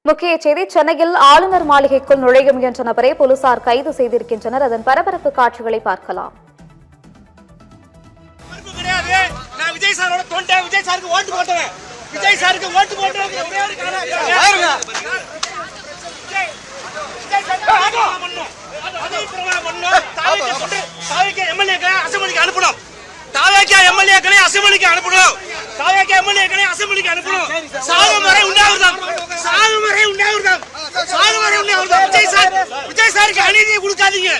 முக்கிய செய்தி சென்னையில் ஆளுநர் மாளிகைக்குள் நுழைய முயன்ற நபரை போலீசார் கைது செய்திருக்கின்றனர். அதன் பரபரப்பு காட்சிகளை பார்க்கலாம். விஜய் சாரோட தொண்டை, விஜய் சாருக்கு ஓட்டு போட்டவன், விஜய் சாருக்கு ஓட்டு போட்டவன் அசம்பிளிக்கு அனுப்பணும். தாவேக்கா எம்எல்ஏக்களை அசம்பிளிக்கு அனுப்பணும். தாவேக்கா எம்எல்ஏக்களை அசம்பிளிக்கு அனுப்பணும். சாகுமுறை உண்டாகுதான், சாகுமுறை உண்டாகுதான், சாகுமுறை உண்டாகுதான். விஜய் சாருக்கு அநீதியை கொடுக்காதீங்க.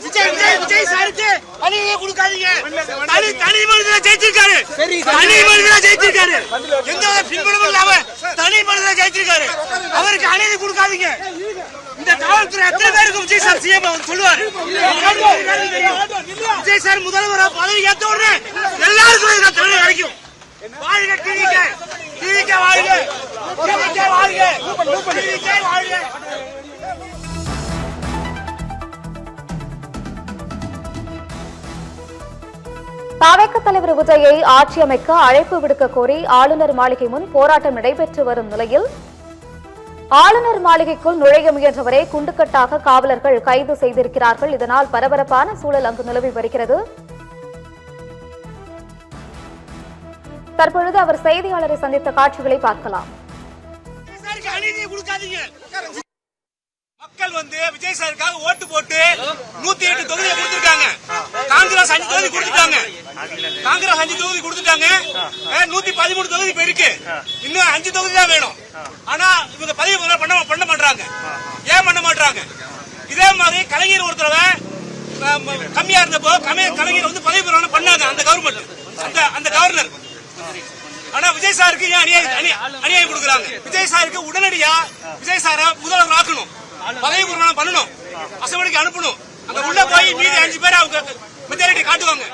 விஜய் சாருக்கு அநீதியை கொடுக்காதீங்க. தனி மனிதனை ஜெயிச்சிருக்காரு, தனி மனிதனை ஜெயிச்சிருக்காரு. எந்த பின்புலமும் இல்லாம தனி மனிதனை ஜெயிச்சிருக்காரு. அவருக்கு அநீதி கொடுக்காதீங்க. இந்த காவல்துறை எத்தனை பேருக்கு விஜய் சார் சிஎம் சொல்லுவாரு. விஜய் சார் முதல்வர் பதவி ஏற்ற உடனே எல்லாருக்கும் தமிழ் கிடைக்கும். வாழ்க டிவிக, டிவிக வாழ்க, டிவிக வாழ்க, டிவிக வாழ்க. தாவேக தலைவர் விஜயை ஆட்சி அமைக்க அழைப்பு விடுக்க கோரி ஆளுநர் மாளிகை முன் போராட்டம் நடைபெற்று வரும் நிலையில் ஆளுநர் மாளிகைக்குள் நுழைய முயன்றவரை குண்டுக்கட்டாக காவலர்கள் கைது செய்திருக்கிறார்கள். இதனால் பரபரப்பான சூழல் அங்கு நிலவி வருகிறது. தற்பொழுது அவர் செய்தியாளரை சந்தித்த காட்சிகளை பார்க்கலாம். மக்கள் விஜய் சாருக்காக ஓட்டு போட்டு 108 தொகுதியை கொடுத்திருக்காங்க. காங்கிரஸ் 5 தொகுதி கொடுத்துட்டாங்க. காங்கிரஸ் 5 தொகுதி கொடுத்துட்டாங்க. 113 தொகுதி இப்ப இருக்கு. இன்னும் 5 தொகுதி தான் வேணும். ஆனா இவங்க பதிவு பண்ண மாட்டாங்க. ஏன் பண்ண மாட்டாங்க? இதே மாதிரி கலைஞர் ஒரு தடவை கம்மியா இருந்தப்போ கலைஞர் பதவி பிரமாணம் பண்ணாங்க. அந்த கவர்மெண்ட், அந்த கவர்னர். ஆனா விஜய் சாருக்கு அநியாயம் கொடுக்குறாங்க. விஜய் சாருக்கு உடனடியா விஜய் சார முதல்வர் ஆக்கணும், பதவி பிரமாணம் பண்ணணும், அசம்பிளிக்கு அனுப்பணும். அங்க உள்ள போய் மீதி 5 பேர் அவங்க மெஜாரிட்டி காட்டுவாங்க.